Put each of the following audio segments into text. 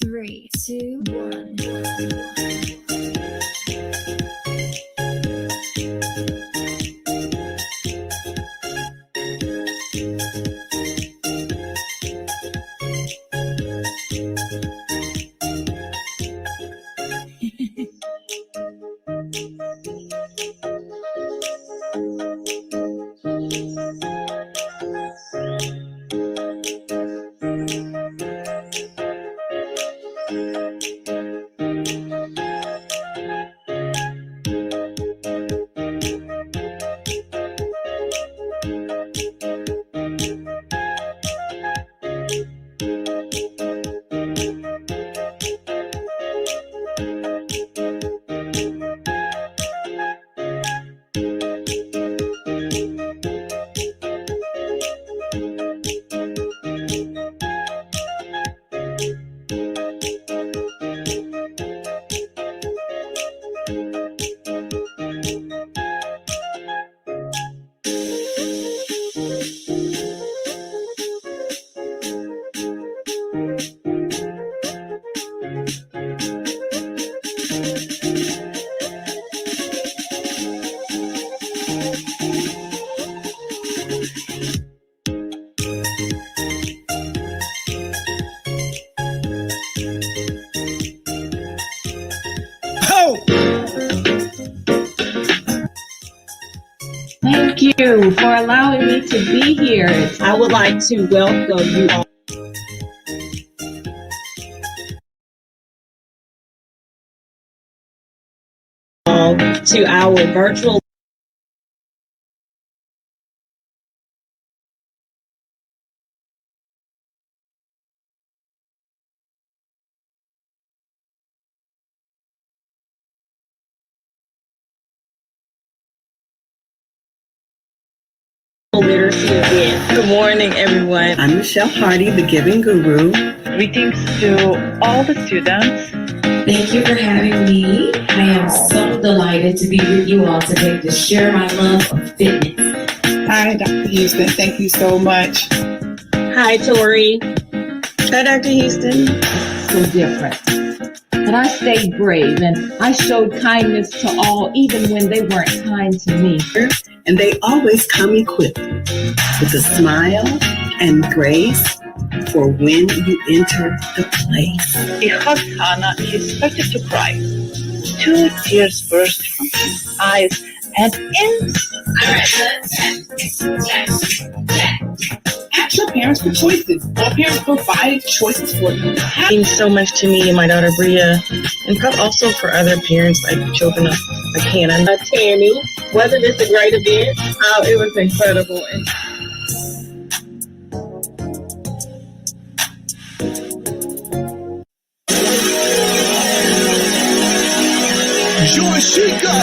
Three, two, one. Thank you for allowing me to be here. I would like to welcome you all to our virtual literacy event. Good morning, everyone. I'm Michelle Hardy, the Giving Guru. Greetings to all the students. Thank you for having me. I am so delighted to be with you all today to share my love of fitness. Hi, Dr. Houston. Thank you so much. Hi, Tori. Hi, Dr. Houston. So different. But I stayed brave and I showed kindness to all, even when they weren't kind to me. And they always come equipped with a smile and grace for when you enter the place. He hugged Hannah. He started to cry. 2 tears burst from his eyes, and Ask your parents for choices. Our parents provide choices for you. It means so much to me and my daughter Bria, and also for other parents like children like Hannah. Tammy, wasn't this a great event? Oh, it was incredible. Joyshika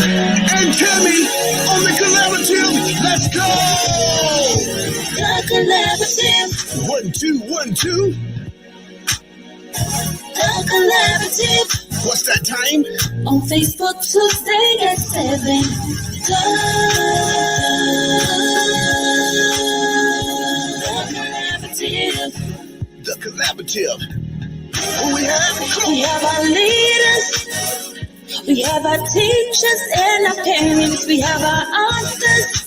and Tammy on the collaborative. Let's go! The collaborative. 1, 2, 1, 2. The collaborative. What's that time? On Facebook Tuesday at 7. The collaborative. Who we have? We have our leaders. We have our teachers and our parents. We have our authors.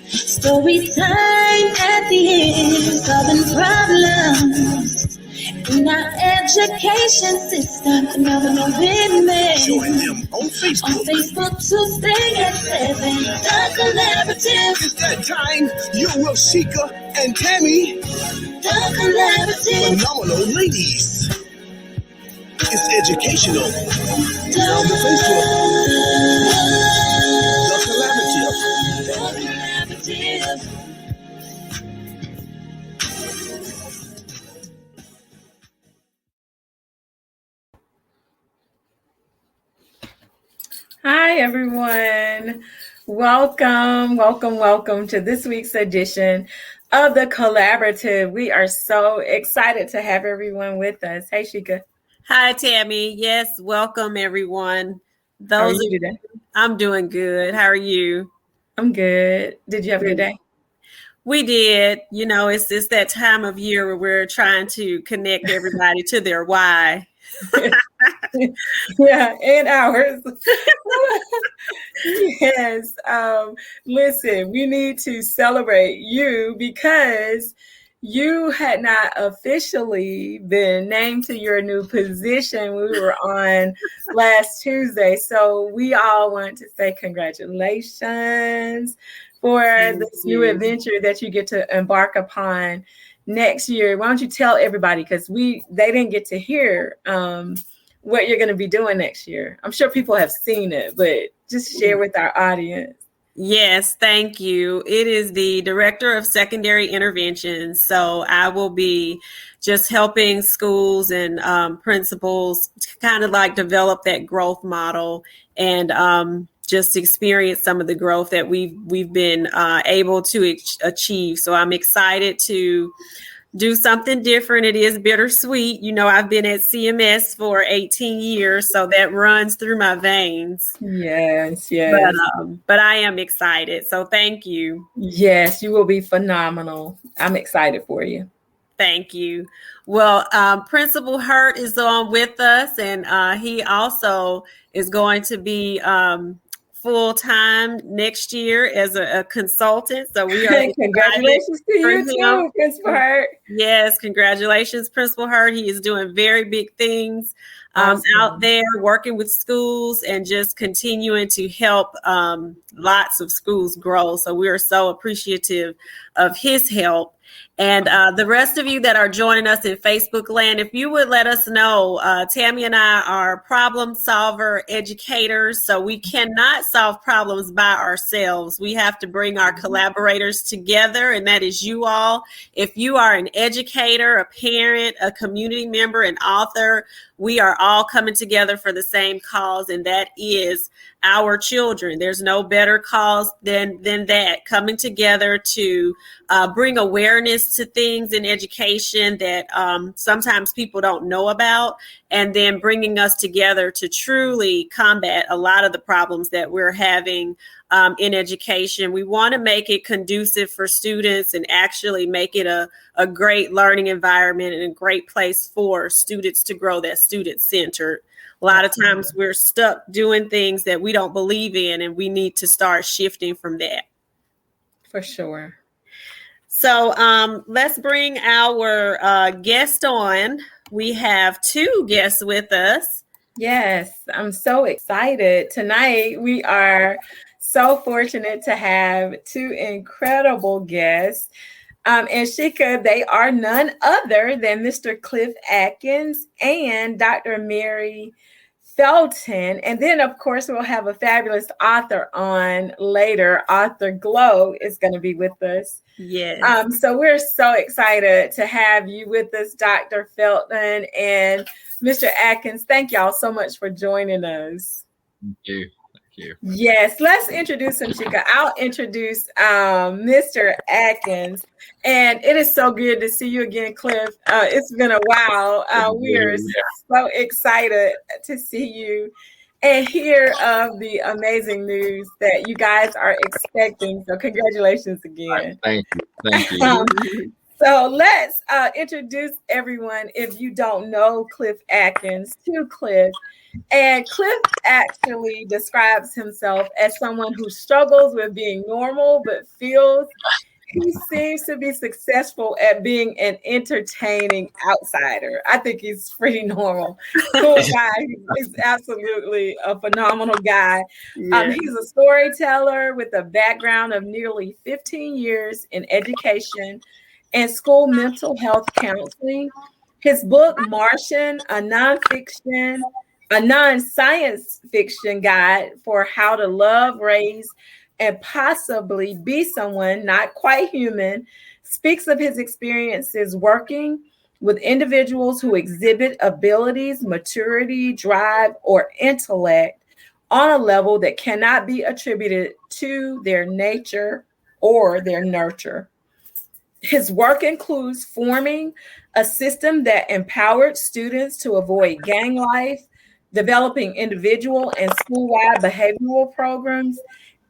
Story time at the end. Solving problems in our education system. Phenomenal women. Join them on On Facebook. Facebook, Tuesday at 7. The Collaborative. It's that time. You're Rosika and Tammy. The Collaborative. Phenomenal ladies. It's educational. The On the Facebook. The Collaborative. Collaborative. Hi, everyone. Welcome to this week's edition of the Collaborative. We are so excited to have everyone with us. Hey, Shika. Hi, Tammy. Yes, welcome, everyone. How are you today? I'm doing good. How are you? I'm good. Did you have a good day? We did. You know, it's that time of year where we're trying to connect everybody to their why. Yeah, and ours. Yes. Listen, we need to celebrate you because you had not officially been named to your new position. We were on last Tuesday. So we all want to say congratulations for this new adventure that you get to embark upon next year. Why don't you tell everybody, because they didn't get to hear what you're going to be doing next year. I'm sure people have seen it, but just share with our audience. Yes, thank you. It is the Director of Secondary Intervention. So I will be just helping schools and principals kind of like develop that growth model and just experience some of the growth that we've been able to achieve. So I'm excited to do something different. It is bittersweet. You know, I've been at CMS for 18 years, so that runs through my veins. Yes. But I am excited. So thank you. Yes, you will be phenomenal. I'm excited for you. Thank you. Well, Principal Hurt is on with us, and he also is going to be full-time next year as a consultant. So we are congratulations to you too, Principal Hurt. Yes, congratulations, Principal Hurt. He is doing very big things Awesome. out there, working with schools and just continuing to help lots of schools grow. So we are so appreciative of his help. And the rest of you that are joining us in Facebook land, if you would let us know, Tammy and I are problem solver educators, so we cannot solve problems by ourselves. We have to bring our collaborators together, and that is you all. If you are an educator, a parent, a community member, an author, we are all coming together for the same cause, and that is our children. There's no better cause than that, coming together to bring awareness to things in education that sometimes people don't know about, and then bringing us together to truly combat a lot of the problems that we're having in education. We want to make it conducive for students and actually make it a great learning environment and a great place for students to grow, that student-centered. A lot of times we're stuck doing things that we don't believe in, and we need to start shifting from that. For sure. So let's bring our guest on. We have two guests with us. Yes, I'm so excited. Tonight, we are so fortunate to have two incredible guests. And Shika, they are none other than Mr. Clif Adkins and Dr. Mary Felton. And then, of course, we'll have a fabulous author on later. Author Glow is going to be with us. Yes. So we're so excited to have you with us, Dr. Felton and Mr. Adkins. Thank y'all so much for joining us. Thank you. Yes, let's introduce him, Shika. I'll introduce Mr. Adkins. And it is so good to see you again, Clif. It's been a while. We are so excited to see you and hear of the amazing news that you guys are expecting. So congratulations again. Thank you. So let's introduce everyone, if you don't know Clif Adkins, to Clif. And Clif actually describes himself as someone who struggles with being normal, but feels he seems to be successful at being an entertaining outsider. I think he's pretty normal. Cool guy. He's absolutely a phenomenal guy. Yes. He's a storyteller with a background of nearly 15 years in education and school mental health counseling. His book, Martian, a non-science fiction guide for how to love, raise, and possibly be someone not quite human, speaks of his experiences working with individuals who exhibit abilities, maturity, drive, or intellect on a level that cannot be attributed to their nature or their nurture. His work includes forming a system that empowered students to avoid gang life, developing individual and school-wide behavioral programs,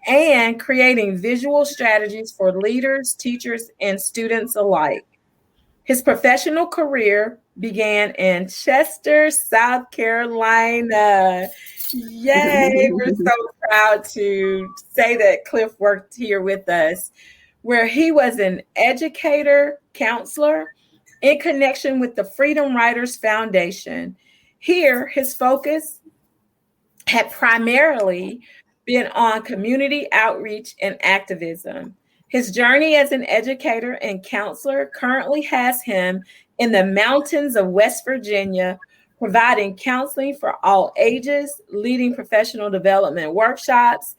and creating visual strategies for leaders, teachers, and students alike. His professional career began in Chester, South Carolina. Yay, we're so proud to say that Clif worked here with us, where he was an educator, counselor in connection with the Freedom Writers Foundation. Here, his focus had primarily been on community outreach and activism. His journey as an educator and counselor currently has him in the mountains of West Virginia, providing counseling for all ages, leading professional development workshops,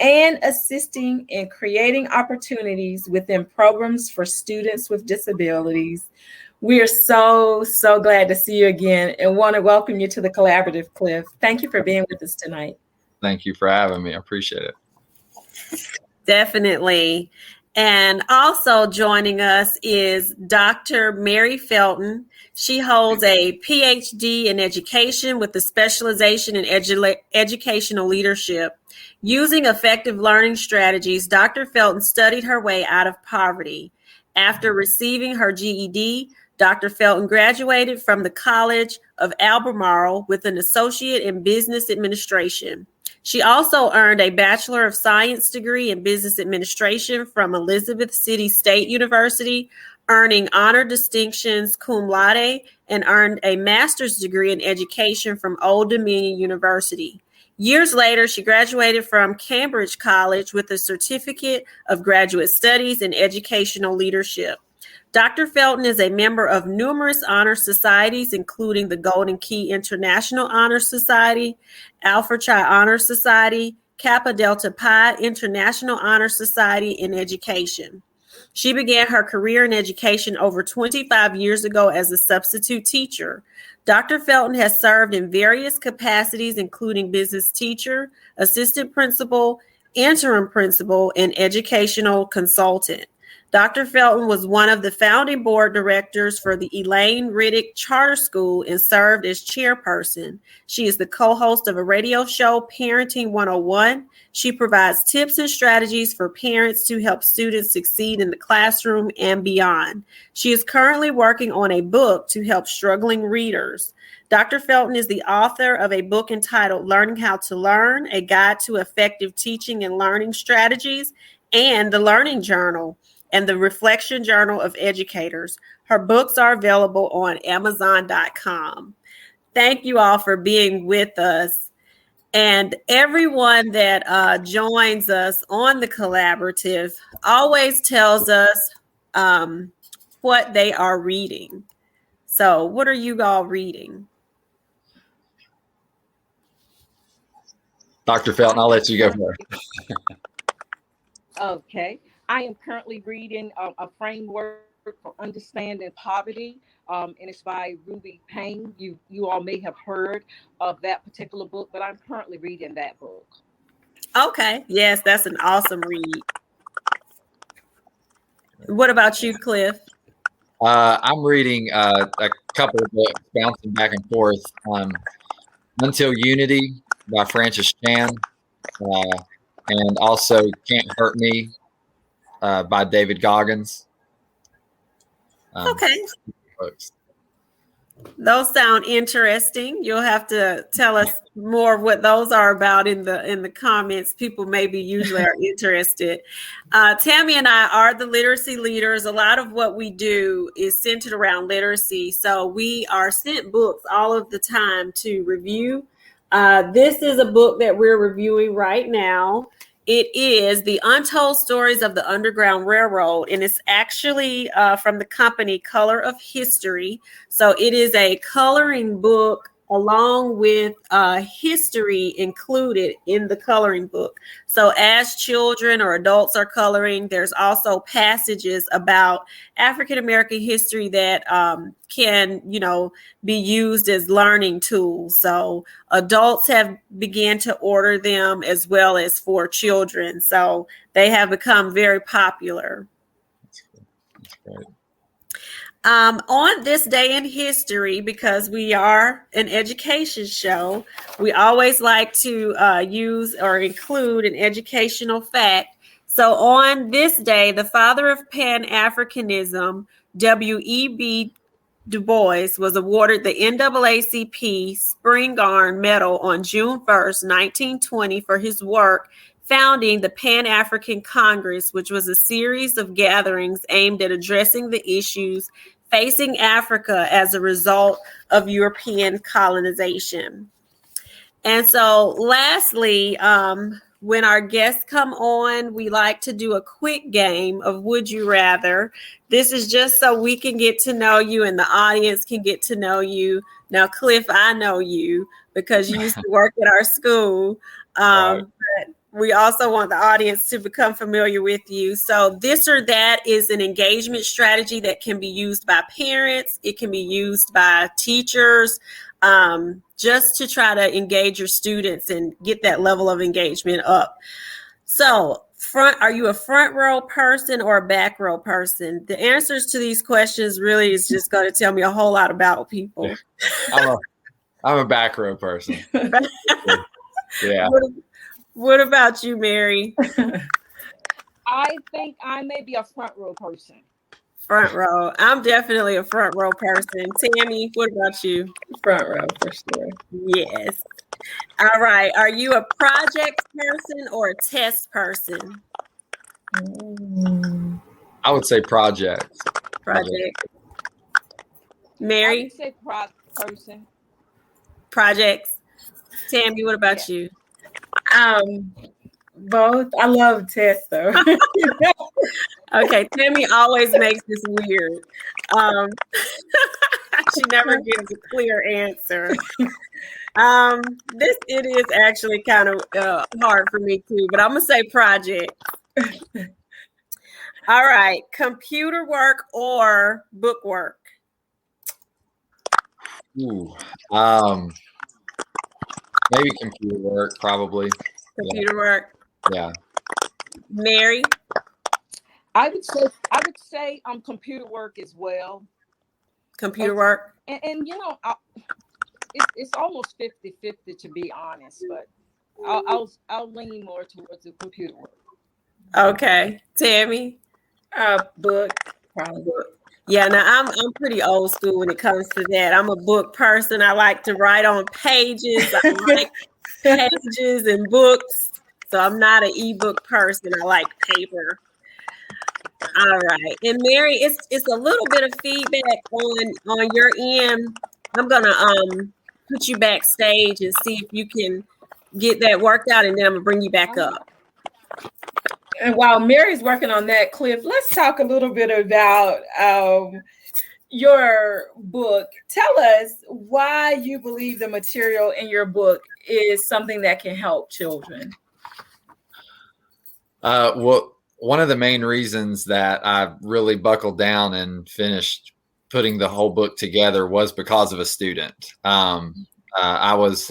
and assisting in creating opportunities within programs for students with disabilities. We are so glad to see you again and want to welcome you to the Collaborative, Clif. Thank you for being with us tonight. Thank you for having me. I appreciate it. Definitely. And also joining us is Dr. Mary Felton. She holds a PhD in education with a specialization in educational leadership. Using effective learning strategies, Dr. Felton studied her way out of poverty. After receiving her GED, Dr. Felton graduated from the College of Albemarle with an associate in business administration. She also earned a Bachelor of Science degree in business administration from Elizabeth City State University, earning honor distinctions cum laude, and earned a master's degree in education from Old Dominion University. Years later, she graduated from Cambridge College with a certificate of graduate studies in educational leadership. Dr. Felton is a member of numerous honor societies, including the Golden Key International Honor Society, Alpha Chi Honor Society, Kappa Delta Pi International Honor Society in education. She began her career in education over 25 years ago as a substitute teacher. Dr. Felton has served in various capacities, including business teacher, assistant principal, interim principal, and educational consultant. Dr. Felton was one of the founding board directors for the Elaine Riddick Charter School and served as chairperson. She is the co-host of a radio show, Parenting 101. She provides tips and strategies for parents to help students succeed in the classroom and beyond. She is currently working on a book to help struggling readers. Dr. Felton is the author of a book entitled Learning How to Learn, A Guide to Effective Teaching and Learning Strategies, and The Learning Journal and the Reflection Journal of Educators. Her books are available on Amazon.com. Thank you all for being with us. And everyone that joins us on the Collaborative always tells us what they are reading. So what are you all reading? Dr. Felton, I'll let you go first. Okay. I am currently reading a framework for understanding poverty, and it's by Ruby Payne. You all may have heard of that particular book, but I'm currently reading that book. Okay. Yes, that's an awesome read. What about you, Clif? I'm reading a couple of books, bouncing back and forth. Until Unity by Francis Chan, and also Can't Hurt Me by David Goggins. Okay. Books. Those sound interesting. You'll have to tell us more of what those are about in the comments. People maybe usually are interested. Tammy and I are the literacy leaders. A lot of what we do is centered around literacy. So we are sent books all of the time to review. This is a book that we're reviewing right now. It is The Untold Stories of the Underground Railroad, and it's actually from the company Color of History. So it is a coloring book along with history included in the coloring book. So as children or adults are coloring, there's also passages about African American history that can, be used as learning tools. So adults have began to order them as well as for children. So they have become very popular. That's great. On this day in history, because we are an education show, we always like to use or include an educational fact. So on this day, the father of Pan-Africanism, W.E.B. Du Bois, was awarded the NAACP Spingarn Medal on June 1st, 1920 for his work founding the Pan-African Congress, which was a series of gatherings aimed at addressing the issues facing Africa as a result of European colonization. And so lastly, when our guests come on, we like to do a quick game of Would You Rather. This is just so we can get to know you and the audience can get to know you. Now, Clif, I know you because you used to work at our school. Right. But we also want the audience to become familiar with you. So this or that is an engagement strategy that can be used by parents. It can be used by teachers, just to try to engage your students and get that level of engagement up. So are you a front row person or a back row person? The answers to these questions really is just going to tell me a whole lot about people. I'm a back row person. Yeah. What about you, Mary? I think I may be a front row person. Front row. I'm definitely a front row person. Tammy, what about you? Front row for sure. Yes. All right. Are you a project person or a test person? I would say projects. Project. Mary? I would say person. Projects. Tammy, what about you? Both. I love tests though. Okay, Tammy always makes this weird. She never gives a clear answer. It is actually kind of hard for me too, but I'm gonna say project. All right, computer work or book work? Ooh, maybe computer work, probably. Computer work. Yeah. Mary? I would say computer work as well. Computer work. And it's almost 50-50 to be honest, but I'll lean more towards the computer work. Okay. Tammy? Book, probably book. Yeah, now I'm pretty old school when it comes to that. I'm a book person. I like to write on pages. I like pages and books. So I'm not an ebook person. I like paper. All right. And Mary, it's a little bit of feedback on your end. I'm gonna put you backstage and see if you can get that worked out, and then I'm gonna bring you back up. And while Mary's working on that, Clif, let's talk a little bit about your book. Tell us why you believe the material in your book is something that can help children. Well, one of the main reasons that I really buckled down and finished putting the whole book together was because of a student. I was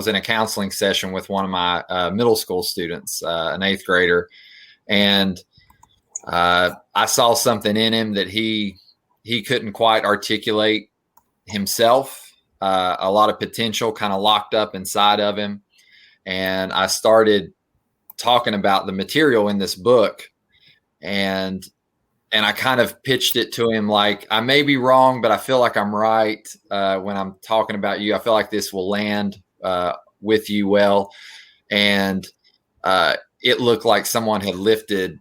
in a counseling session with one of my middle school students, an 8th grader, and I saw something in him that he couldn't quite articulate himself. A lot of potential kind of locked up inside of him, and I started talking about the material in this book, and I kind of pitched it to him like, I may be wrong, but I feel like I'm right when I'm talking about you. I feel like this will land with you well. And it looked like someone had lifted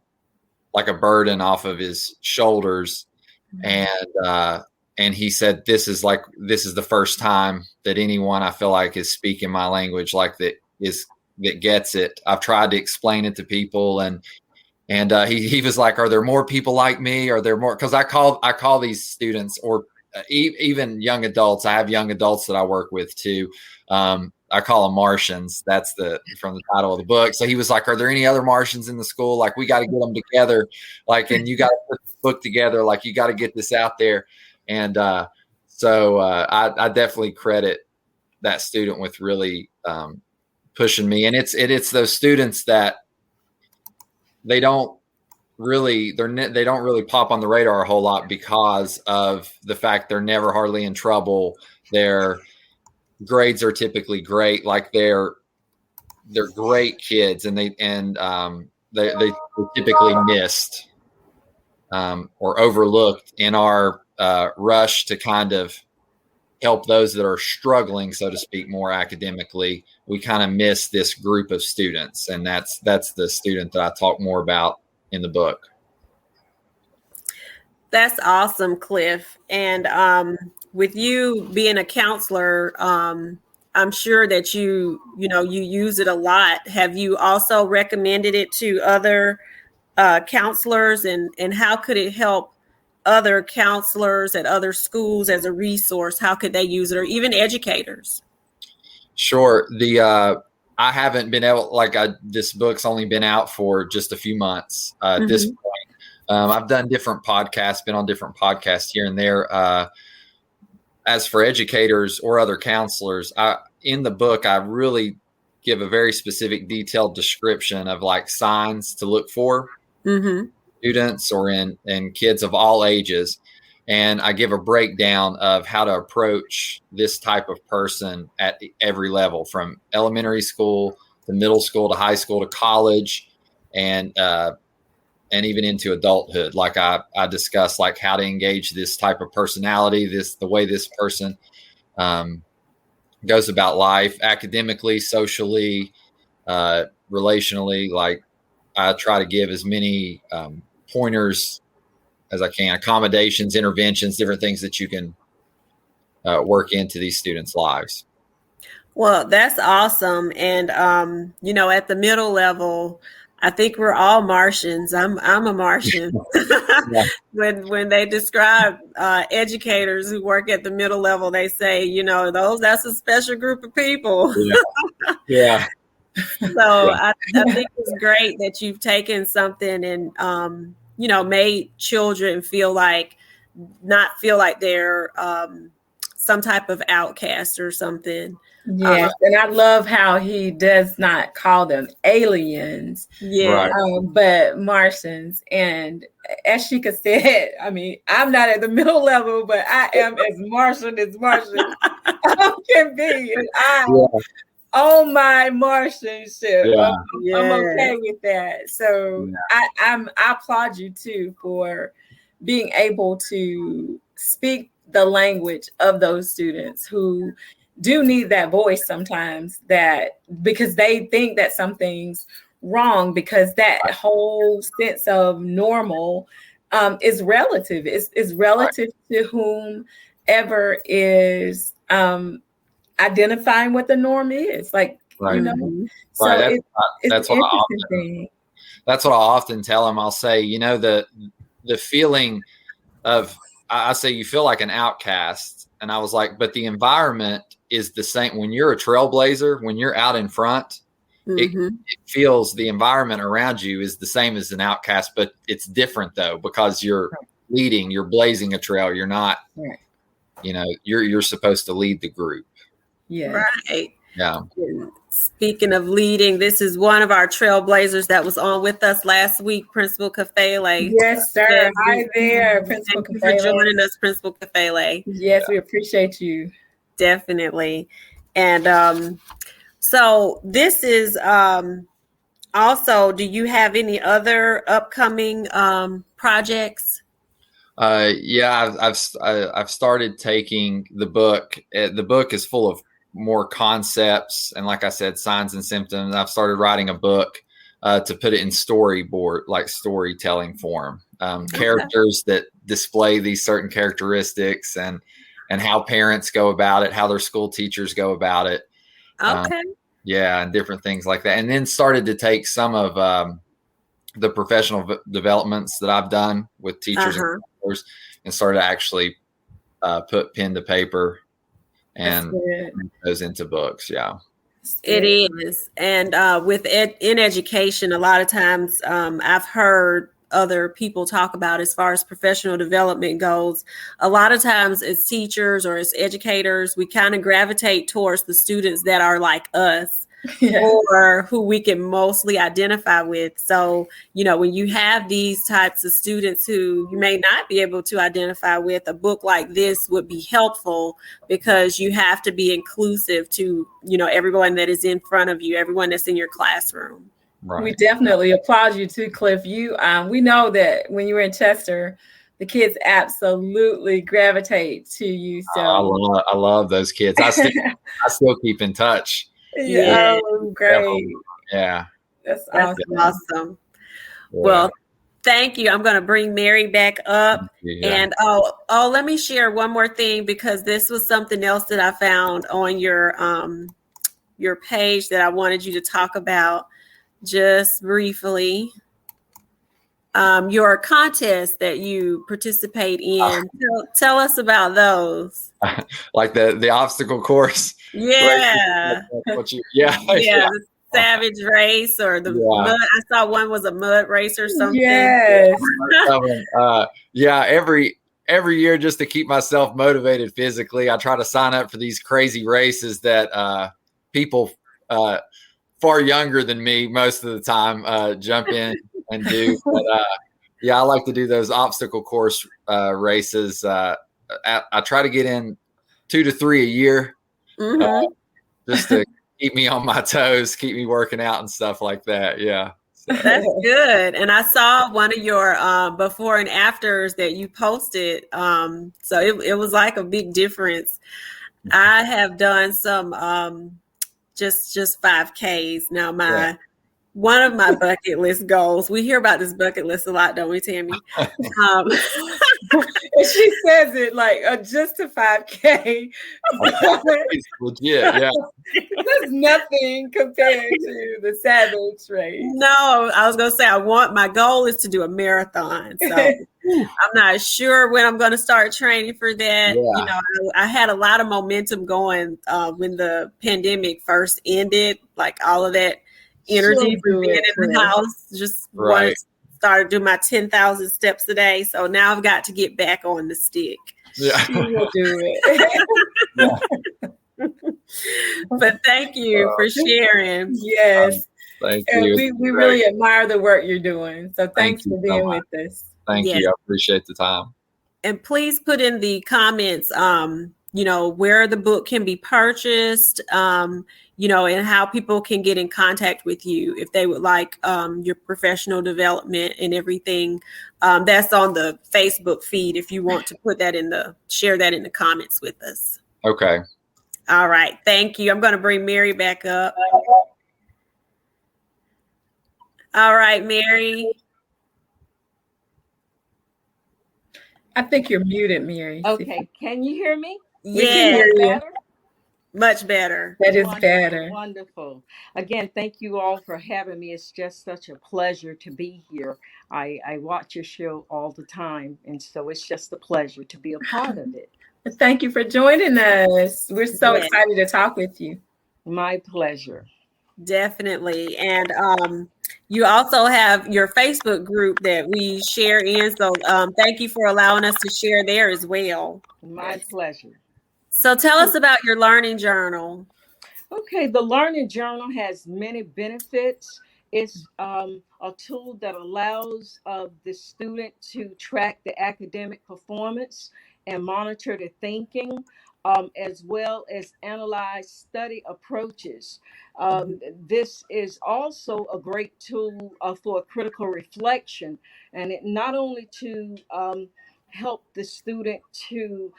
like a burden off of his shoulders. And he said, this is the first time that anyone I feel like is speaking my language like that gets it. I've tried to explain it to people, and he was like, are there more people like me? Are there more? Because I call these students, or even young adults. I have young adults that I work with too. I call them Martians. That's from the title of the book. So he was like, are there any other Martians in the school? Like, we got to get them together. Like, and you got to put the book together. Like, you got to get this out there. And so I definitely credit that student with really pushing me. And it's those students that they don't really pop on the radar a whole lot because of the fact they're never hardly in trouble. Their grades are typically great. Like they're great kids, and they typically missed or overlooked in our rush to kind of help those that are struggling, so to speak, more academically. We kind of miss this group of students, and that's the student that I talk more about in the book. That's awesome, Clif. And with you being a counselor, I'm sure that you use it a lot. Have you also recommended it to other counselors, and how could it help other counselors at other schools as a resource? How could they use it, or even educators? Sure. I haven't been able, this book's only been out for just a few months at this point. I've done different podcasts, been on different podcasts here and there. As for educators or other counselors, in the book, I really give a very specific, detailed description of like signs to look for students or in kids of all ages. And I give a breakdown of how to approach this type of person at every level, from elementary school to middle school to high school to college, and even into adulthood. Like I discuss like how to engage this type of personality, the way this person goes about life academically, socially, relationally. Like I try to give as many pointers as I can, accommodations, interventions, different things that you can work into these students' lives. Well, that's awesome. And, at the middle level, I think we're all Martians. I'm a Martian. When they describe educators who work at the middle level, they say, that's a special group of people. Yeah. So I think it's great that you've taken something and, made children not feel like they're some type of outcast or something. Yes, and I love how he does not call them aliens, but Martians. And as Sheikah said, I mean, I'm not at the middle level, but I am as Martian can be. And I own my Martianship. Yeah. I'm okay with that. So I applaud you too for being able to speak the language of those students who do need that voice sometimes, because they think that something's wrong, because that whole sense of normal is relative. It's relative to whomever is identifying what the norm is. Like, so it's an interesting thing. That's what I often tell them. I'll say, the feeling of, I say, you feel like an outcast. And I was like, but the environment is the same. When you're a trailblazer, when you're out in front, it feels, the environment around you is the same as an outcast, but it's different though, because you're leading, you're blazing a trail. You're not, you're supposed to lead the group. Yeah. Right. Yeah. Speaking of leading, this is one of our trailblazers that was on with us last week, Principal Kafele. Yes, sir. Hi there, Principal Kafele. Thank you for joining us, Principal Kafele. Yes, we appreciate you. Definitely. And so this is also, do you have any other upcoming projects? Yeah, I've started taking the book. The book is full of more concepts and, like I said, signs and symptoms. I've started writing a book to put it in storytelling form. Characters that display these certain characteristics and how parents go about it, how their school teachers go about it. Okay. Yeah, and different things like that. And then started to take some of the professional developments that I've done with teachers and counselors and started to actually put pen to paper and make those into books. Yeah. It is. And in education, a lot of times I've heard other people talk about, as far as professional development goes, a lot of times as teachers or as educators, we kind of gravitate towards the students that are like us. Or who we can mostly identify with. So, when you have these types of students who you may not be able to identify with, a book like this would be helpful, because you have to be inclusive to, everyone that is in front of you, everyone that's in your classroom. Right. We definitely applaud you too, Clif. We know that when you were in Chester, the kids absolutely gravitate to you. So I love those kids. I still keep in touch. Yeah, great. Yeah. That's awesome. Yeah. Well, thank you. I'm going to bring Mary back up. And let me share one more thing, because this was something else that I found on your page that I wanted you to talk about just briefly. Your contest that you participate in. Tell us about those. Like the obstacle course. Yeah. The Savage race, or the mud. I saw one was a mud race or something. Yes. Every year, just to keep myself motivated physically, I try to sign up for these crazy races that people far younger than me most of the time jump in and do. But I like to do those obstacle course races. I try to get in 2 to 3 a year, just to keep me on my toes, keep me working out and stuff like that. Yeah. So. That's good. And I saw one of your before and afters that you posted. So it was like a big difference. I have done some just 5Ks. Now one of my bucket list goals, we hear about this bucket list a lot, don't we, Tammy? She says it like just a 5K. It's legit, yeah. There's nothing compared to the Savage race. No, I was going to say, my goal is to do a marathon. So I'm not sure when I'm going to start training for that. Yeah. I had a lot of momentum going when the pandemic first ended, like all of that energy from being in the house, just wanted to start doing my 10,000 steps a day. So now I've got to get back on the stick. Yeah, we'll do it. But thank you for sharing. Yes, thank and you. We really admire the work you're doing. So thanks for being with us. Thank you. I appreciate the time. And please put in the comments, where the book can be purchased, and how people can get in contact with you if they would like your professional development and everything. That's on the Facebook feed if you want to share that in the comments with us. Okay. All right. Thank you. I'm going to bring Mary back up. All right, Mary. I think you're muted, Mary. Okay. Can you hear me? Yeah. Better? Much better. That is better. Wonderful. Again, thank you all for having me. It's just such a pleasure to be here. I watch your show all the time, and so it's just a pleasure to be a part of it. Thank you for joining us. We're so excited to talk with you. My pleasure. Definitely. And you also have your Facebook group that we share in. So thank you for allowing us to share there as well. My pleasure. So tell us about your learning journal. Okay, the learning journal has many benefits. It's a tool that allows the student to track the academic performance and monitor the thinking, as well as analyze study approaches. This is also a great tool for critical reflection, and it not only to help the student to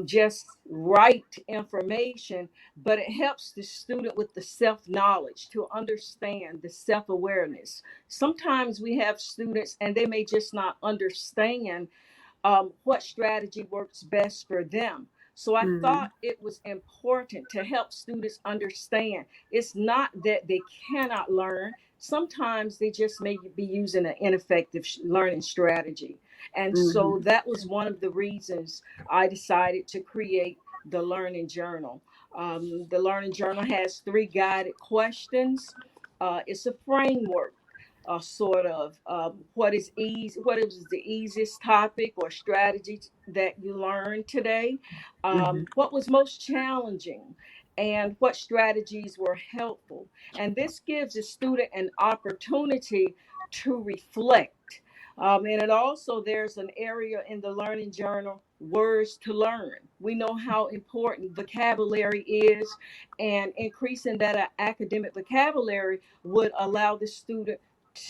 just write information, but it helps the student with the self-knowledge to understand the self-awareness. Sometimes we have students and they may just not understand what strategy works best for them. So I thought it was important to help students understand it's not that they cannot learn. Sometimes they just may be using an ineffective learning strategy. And so that was one of the reasons I decided to create the Learning Journal. The Learning Journal has 3 guided questions. It's a framework, sort of what is easy, what is the easiest topic or strategy that you learned today, what was most challenging, and what strategies were helpful. And this gives a student an opportunity to reflect. And it also, there's an area in the Learning Journal, words to learn. We know how important vocabulary is, and increasing that academic vocabulary would allow the student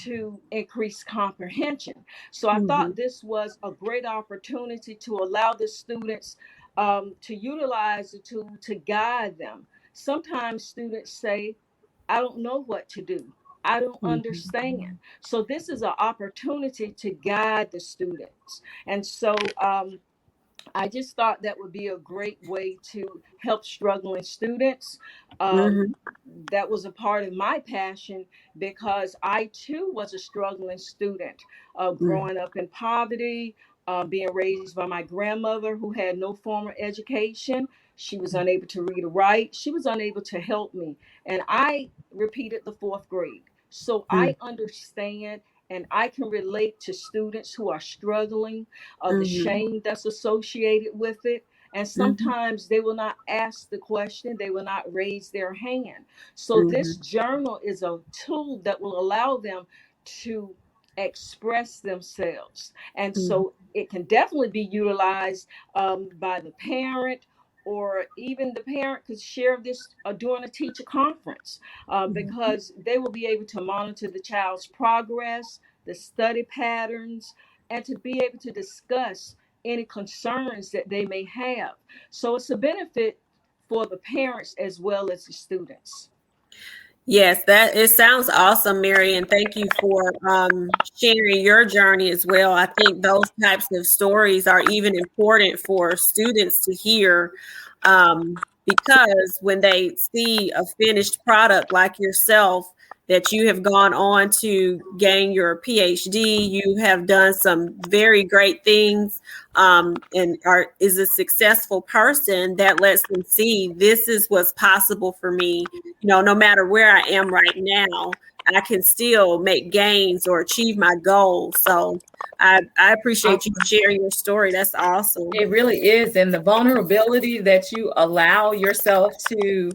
to increase comprehension. So I thought this was a great opportunity to allow the students to utilize the tool to guide them. Sometimes students say, I don't know what to do. I don't understand. So this is an opportunity to guide the students. And so I just thought that would be a great way to help struggling students. That was a part of my passion because I too was a struggling student, growing up in poverty, being raised by my grandmother who had no formal education. She was unable to read or write. She was unable to help me. And I repeated the 4th grade. So I understand and I can relate to students who are struggling, the shame that's associated with it. And sometimes they will not ask the question, they will not raise their hand. So this journal is a tool that will allow them to express themselves. And so it can definitely be utilized by the parent, or even the parent could share this during a teacher conference, because they will be able to monitor the child's progress, the study patterns, and to be able to discuss any concerns that they may have. So it's a benefit for the parents as well as the students. Yes, that it sounds awesome, Mary, and thank you for sharing your journey as well. I think those types of stories are even important for students to hear, because when they see a finished product like yourself, that you have gone on to gain your PhD, you have done some very great things, and is a successful person, that lets them see this is what's possible for me. No matter where I am right now, I can still make gains or achieve my goals. So I appreciate you sharing your story. That's awesome. It really is. And the vulnerability that you allow yourself to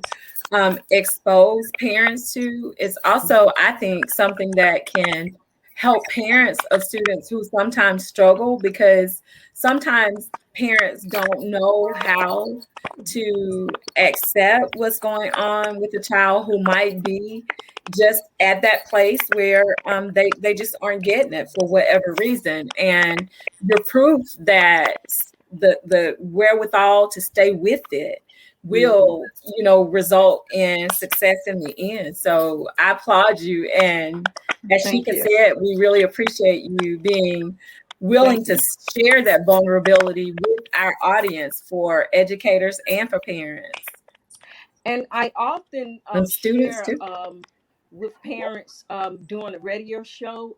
expose parents to is also, I think, something that can help parents of students who sometimes struggle, because sometimes parents don't know how to accept what's going on with a child who might be just at that place where they just aren't getting it for whatever reason. And you're proof that the wherewithal to stay with it will, result in success in the end. So I applaud you. And as Sheikah said, we really appreciate you being willing to share that vulnerability with our audience, for educators and for parents. And I often and students share too. With parents doing a radio show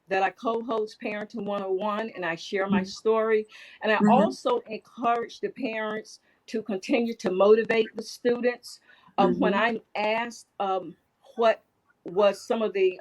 that I co-host, Parenting 101, and I share my story. And I also encourage the parents to continue to motivate the students. When I'm asked what was some of the,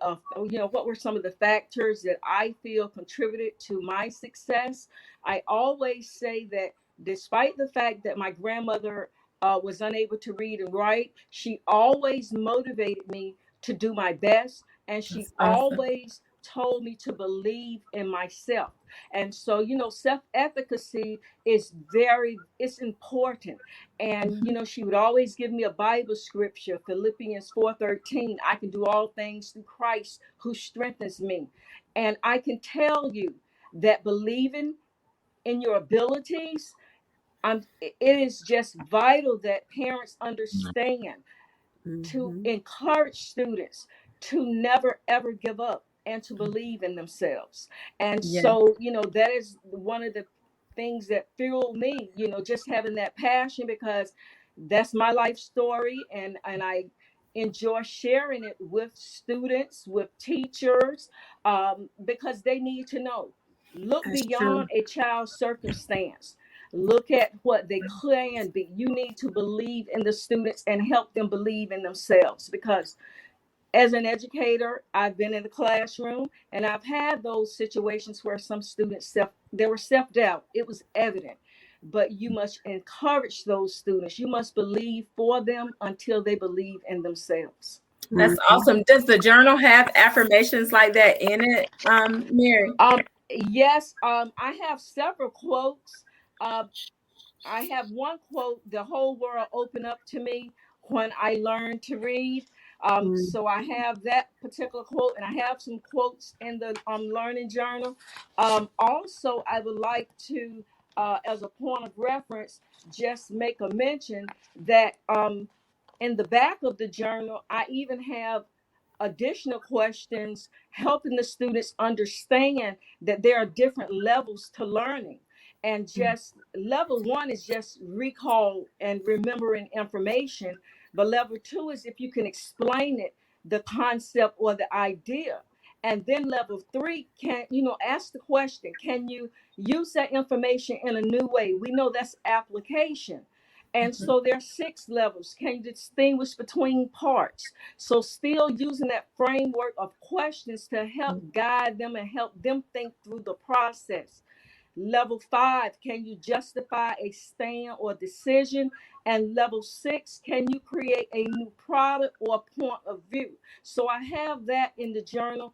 what were some of the factors that I feel contributed to my success, I always say that despite the fact that my grandmother was unable to read and write, she always motivated me to do my best, and she That's awesome. always told me to believe in myself. And so, self-efficacy is it's important. And, she would always give me a Bible scripture, Philippians 4:13. I can do all things through Christ who strengthens me. And I can tell you that believing in your abilities, it is just vital that parents understand to encourage students to never ever give up and to believe in themselves. And so, that is one of the things that fueled me, just having that passion, because that's my life story, and I enjoy sharing it with students, with teachers, because they need to know. Look That's true. beyond a child's circumstance. Look at what they can be. You need to believe in the students and help them believe in themselves, because as an educator, I've been in the classroom and I've had those situations where some students there was self-doubt. It was evident. But you must encourage those students. You must believe for them until they believe in themselves. That's awesome. Does the journal have affirmations like that in it, Mary? Yes, I have several quotes. I have one quote: "The whole world opened up to me when I learned to read." So I have that particular quote, and I have some quotes in the learning journal. Also, I would like to, as a point of reference, just make a mention that in the back of the journal, I even have additional questions helping the students understand that there are different levels to learning. And just level one is just recall and remembering information. But level two is if you can explain it, the concept or the idea. And then level three, ask the question, can you use that information in a new way? We know that's application. And so there are 6 levels. Can you distinguish between parts? So still using that framework of questions to help guide them and help them think through the process. Level 5, can you justify a stand or decision? And level 6, can you create a new product or point of view? So I have that in the journal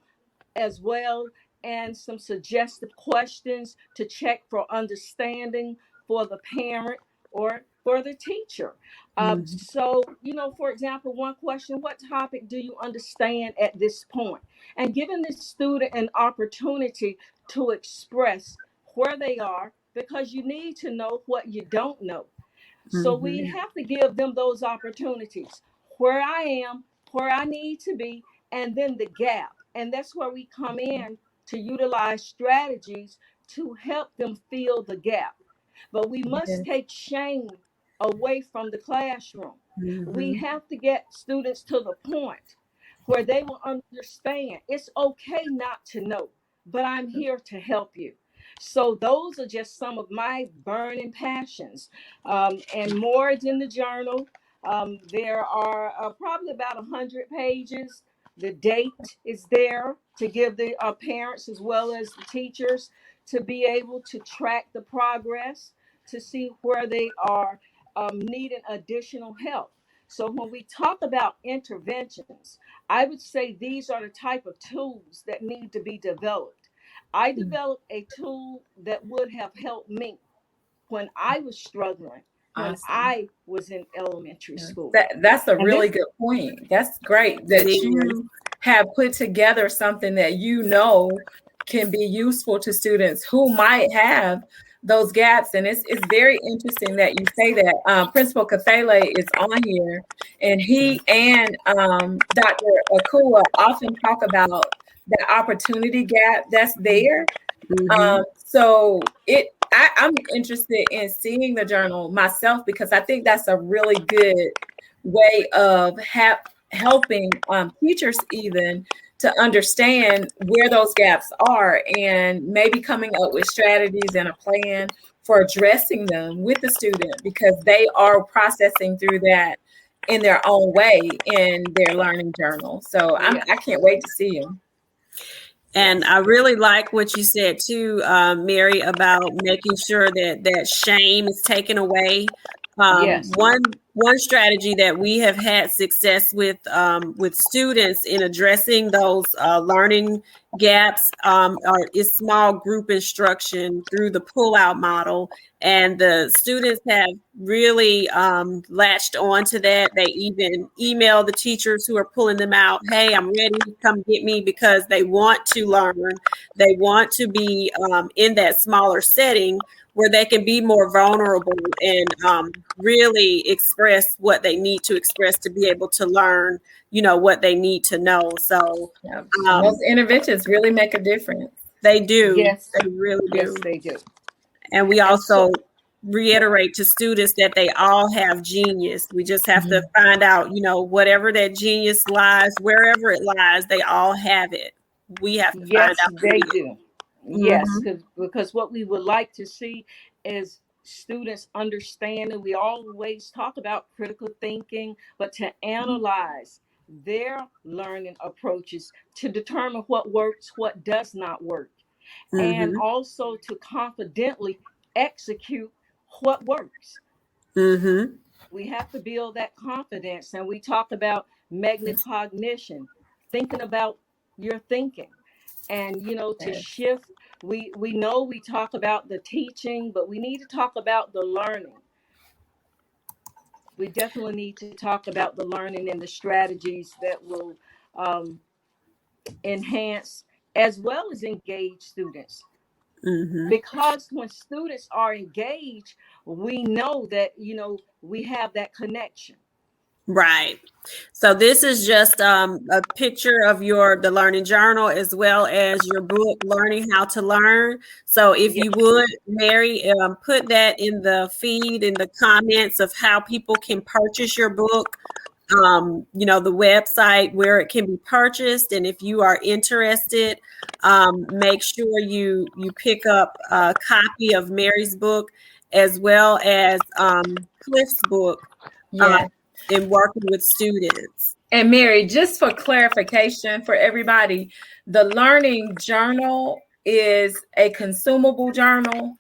as well, and some suggestive questions to check for understanding for the parent or for the teacher. So, for example, one question: what topic do you understand at this point? And giving the student an opportunity to express where they are, because you need to know what you don't know. So we have to give them those opportunities: where I am, where I need to be, and then the gap. And that's where we come in to utilize strategies to help them fill the gap. But we must take shame away from the classroom. We have to get students to the point where they will understand it's okay not to know, but I'm here to help you. So those are just some of my burning passions, and more is in the journal. There are probably about 100 pages. The date is there to give the parents as well as the teachers to be able to track the progress, to see where they are needing additional help. So when we talk about interventions, I would say these are the type of tools that need to be developed. I developed a tool that would have helped me when I was struggling, when I was in elementary school. That's a really good point. That's great that you have put together something that can be useful to students who might have those gaps. And it's very interesting that you say that. Principal Kafele is on here, and he and Dr. Akua often talk about the opportunity gap that's there. So I'm interested in seeing the journal myself, because I think that's a really good way of helping teachers even to understand where those gaps are, and maybe coming up with strategies and a plan for addressing them with the student, because they are processing through that in their own way in their learning journal. So I can't wait to see them. And I really like what you said too, Mary, about making sure that shame is taken away Yes. One strategy that we have had success with students in addressing those learning gaps is small group instruction through the pull-out model, and the students have really latched on to that. They even email the teachers who are pulling them out, "Hey, I'm ready, come get me," because they want to learn. They want to be in that smaller setting where they can be more vulnerable and really express what they need to express to be able to learn, what they need to know. So those interventions really make a difference. They do. Yes. They really do. Yes, they do. And we also reiterate to students that they all have genius. We just have to find out, whatever that genius lies, wherever it lies, they all have it. We have to find out. They do. Yes, because what we would like to see is students understanding. We always talk about critical thinking, but to analyze their learning approaches to determine what works, what does not work, and also to confidently execute what works. We have to build that confidence, and we talk about metacognition, thinking about your thinking. And to shift, we know we talk about the teaching, but we need to talk about the learning. We definitely need to talk about the learning and the strategies that will enhance as well as engage students. Because when students are engaged, we know that we have that connection. Right. So this is just a picture of the learning journal as well as your book, Learning How to Learn. So if you would, Mary, put that in the feed, in the comments of how people can purchase your book, the website where it can be purchased. And if you are interested, make sure you pick up a copy of Mary's book as well as Clif's book. In working with students. And Mary, just for clarification for everybody, the learning journal is a consumable journal?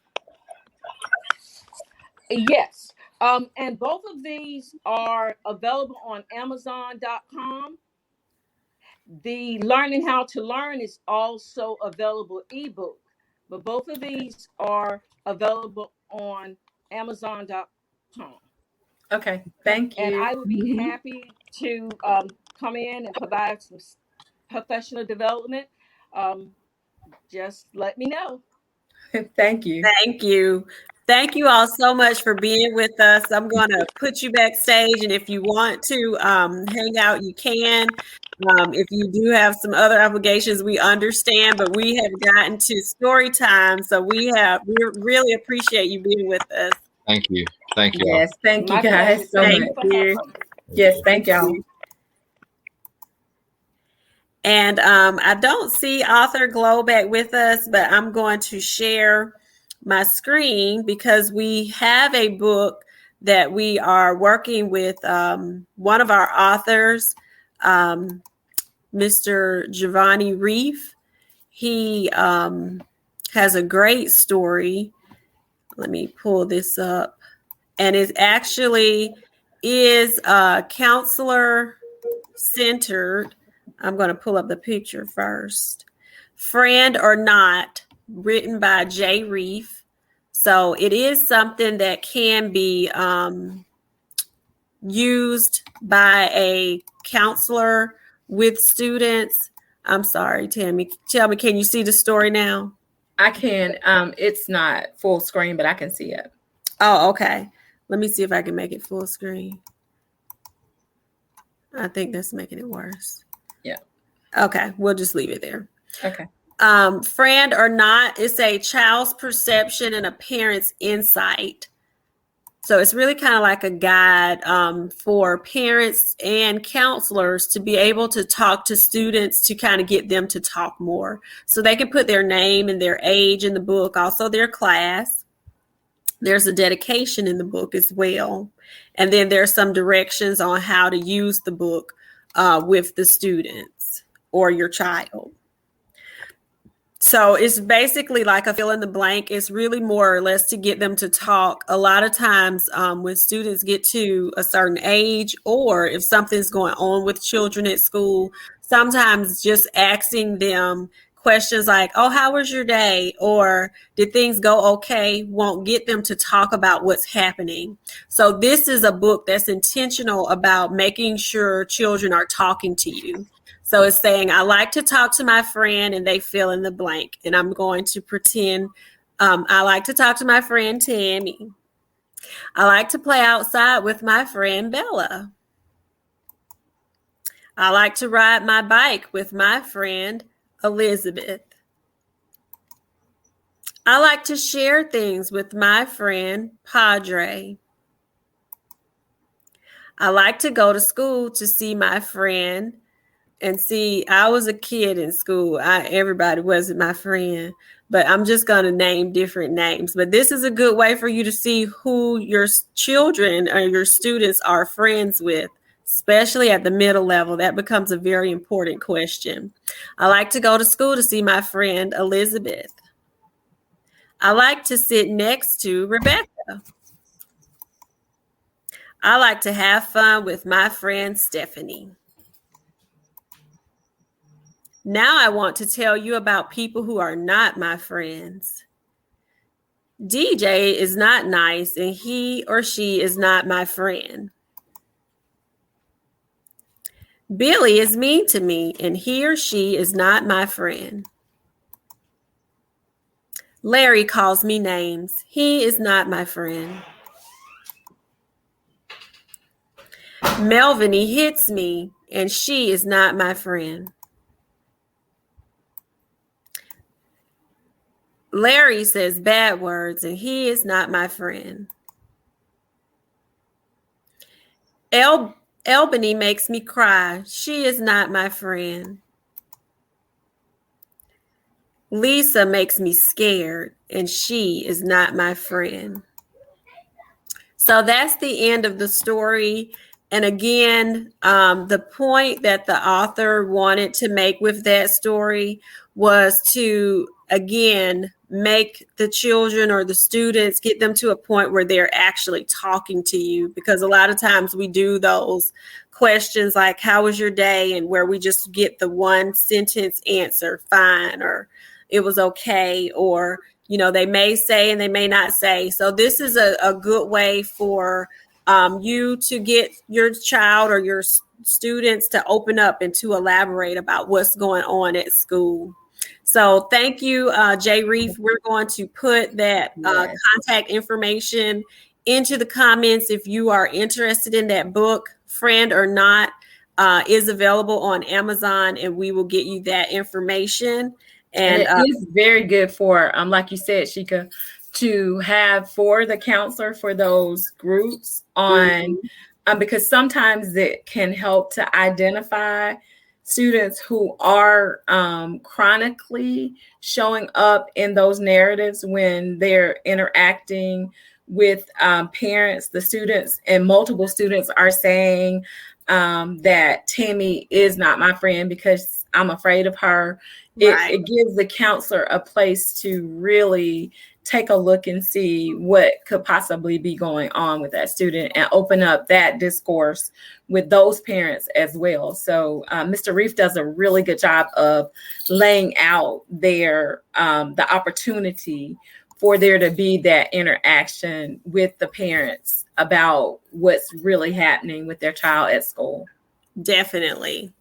Yes. And both of these are available on Amazon.com. The Learning How to Learn is also available ebook, but both of these are available on Amazon.com. Okay, thank you. And I would be happy to come in and provide some professional development. Just let me know. Thank you. Thank you. Thank you all so much for being with us. I'm going to put you backstage, and if you want to hang out, you can. If you do have some other obligations, we understand, but we have gotten to story time, so we really appreciate you being with us. Thank you. Thank you. Yes, thank you guys so much. Yes, thank y'all. And I don't see author Glow back with us, but I'm going to share my screen because we have a book that we are working with one of our authors, Mr. Giovanni Reef. He has a great story. Let me pull this up. And it actually is counselor centered. I'm going to pull up the picture first. Friend or Not, written by Jay Reef. So it is something that can be used by a counselor with students. I'm sorry, Tammy. Tell me, can you see the story now? I can. It's not full screen, but I can see it. Oh, okay. Let me see if I can make it full screen. I think that's making it worse. Yeah. Okay, we'll just leave it there. Okay. Friend or Not is a child's perception and a parent's insight. So it's really kind of like a guide for parents and counselors to be able to talk to students to kind of get them to talk more. So they can put their name and their age in the book, also their class. There's a dedication in the book as well. And then there's some directions on how to use the book with the students or your child. So it's basically like a fill in the blank. It's really more or less to get them to talk. A lot of times when students get to a certain age, or if something's going on with children at school, sometimes just asking them questions like, oh, how was your day? Or did things go okay? Won't get them to talk about what's happening. So this is a book that's intentional about making sure children are talking to you. So it's saying, I like to talk to my friend, and they fill in the blank. And I'm going to pretend I like to talk to my friend Tammy. I like to play outside with my friend Bella. I like to ride my bike with my friend Elizabeth. I like to share things with my friend Padre. I like to go to school to see my friend. And see, I was a kid in school. Everybody wasn't my friend, but I'm just going to name different names. But this is a good way for you to see who your children or your students are friends with, especially at the middle level. That becomes a very important question. I like to go to school to see my friend Elizabeth. I like to sit next to Rebecca. I like to have fun with my friend Stephanie. Now I want to tell you about people who are not my friends. DJ is not nice, and he or she is not my friend. Billy is mean to me, and he or she is not my friend. Larry calls me names. He is not my friend. Melviny hits me, and she is not my friend. Larry says bad words, and he is not my friend. Albany makes me cry. She is not my friend. Lisa makes me scared, and she is not my friend. So that's the end of the story. And again, the point that the author wanted to make with that story was to, again, make the children or the students, get them to a point where they're actually talking to you. Because a lot of times we do those questions like, how was your day? And where we just get the one sentence answer, fine, or it was okay, or, you know, they may say and they may not say. So this is a good way for you to get your child or your students to open up and to elaborate about what's going on at school. So thank you, Jay Reef. We're going to put that contact information into the comments. If you are interested in that book, Friend or Not, is available on Amazon, and we will get you that information. And it is very good for, like you said, Sheikah, to have for the counselor for those groups on, because sometimes it can help to identify students who are chronically showing up in those narratives when they're interacting with parents. The students and multiple students are saying that Tammy is not my friend because I'm afraid of her. It gives the counselor a place to really take a look and see what could possibly be going on with that student and open up that discourse with those parents as well. So Mr. Reef does a really good job of laying out their the opportunity for there to be that interaction with the parents about what's really happening with their child at school. Definitely.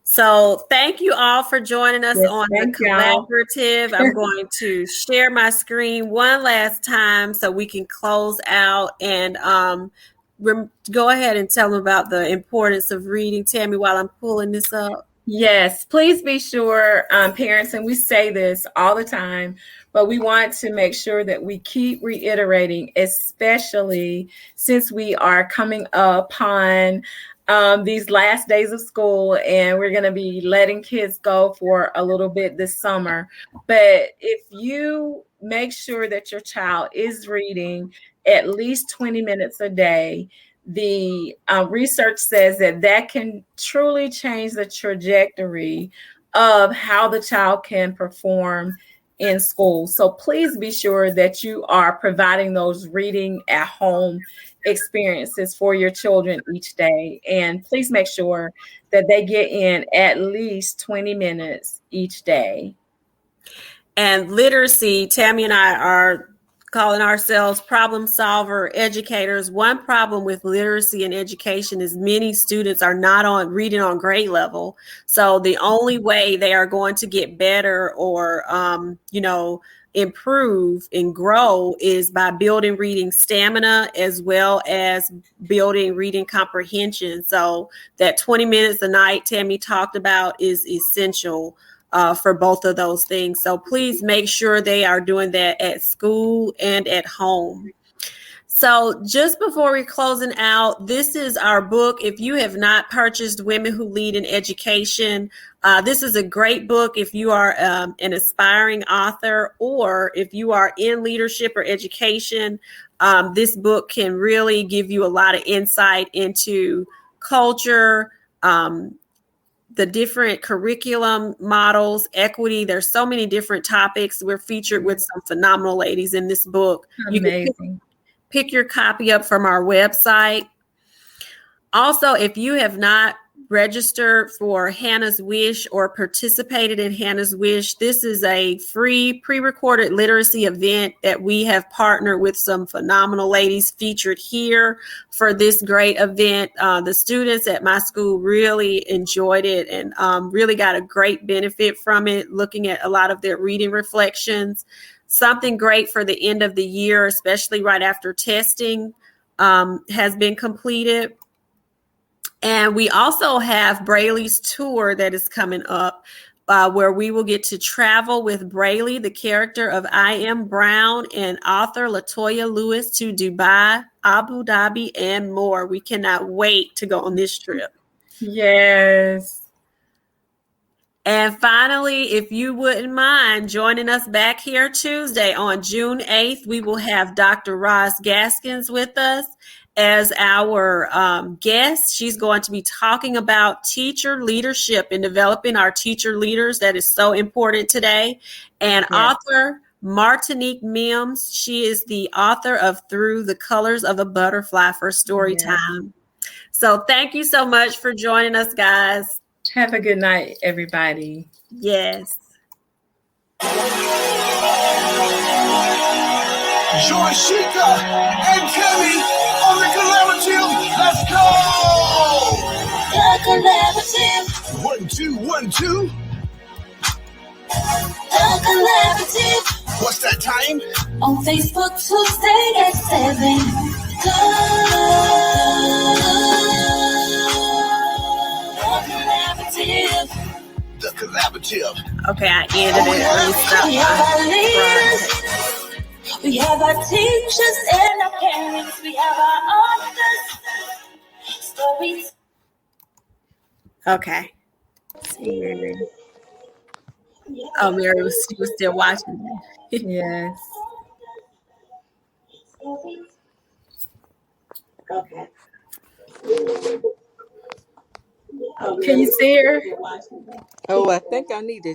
So thank you all for joining us on the collaborative. I'm going to share my screen one last time so we can close out and go ahead and tell them about the importance of reading, Tammy, while I'm pulling this up. Yes, please be sure, parents, and we say this all the time, but we want to make sure that we keep reiterating, especially since we are coming upon these last days of school, and we're going to be letting kids go for a little bit this summer. But if you make sure that your child is reading at least 20 minutes a day, the research says that can truly change the trajectory of how the child can perform in school. So please be sure that you are providing those reading at home experiences for your children each day. And please make sure that they get in at least 20 minutes each day. And literacy, Tammy and I are calling ourselves problem solver educators. One problem with literacy and education is many students are not on reading on grade level. So the only way they are going to get better or, improve and grow is by building reading stamina as well as building reading comprehension. So that 20 minutes a night Tammy talked about is essential for both of those things. So please make sure they are doing that at school and at home. So just before we're closing out, this is our book. If you have not purchased Women Who Lead in Education, this is a great book if you are an aspiring author or if you are in leadership or education. This book can really give you a lot of insight into culture, the different curriculum models, equity. There's so many different topics. We're featured with some phenomenal ladies in this book. Amazing. You can pick your copy up from our website. Also, if you have not registered for Hannah's Wish or participated in Hannah's Wish, this is a free pre-recorded literacy event that we have partnered with some phenomenal ladies featured here for this great event. The students at my school really enjoyed it and really got a great benefit from it, looking at a lot of their reading reflections. Something great for the end of the year, especially right after testing has been completed. And we also have Braley's tour that is coming up, where we will get to travel with Braley, the character of I Am Brown, and author Latoya Lewis to Dubai, Abu Dhabi, and more. We cannot wait to go on this trip. Yes. And finally, if you wouldn't mind joining us back here Tuesday on June 8th, we will have Dr. Roz Gaskins with us as our guest. She's going to be talking about teacher leadership and developing our teacher leaders. That is so important today. And author Martinique Mims, she is the author of Through the Colors of a Butterfly for story time. So thank you so much for joining us, guys. Have a good night, everybody. Yes. Join Sheikah and Kelly on the collaborative. Let's go! The collaborative. 1, 2, 1, 2. The collaborative. What's that time? On Facebook Tuesday at 7. The collaborative. Okay, I ended it. Let me stop. We have our teachers and our parents. We have our authors. Stories. Okay. Mary. Oh, Mary was still watching. Yes. Okay. Can you see her? Oh, I think I need to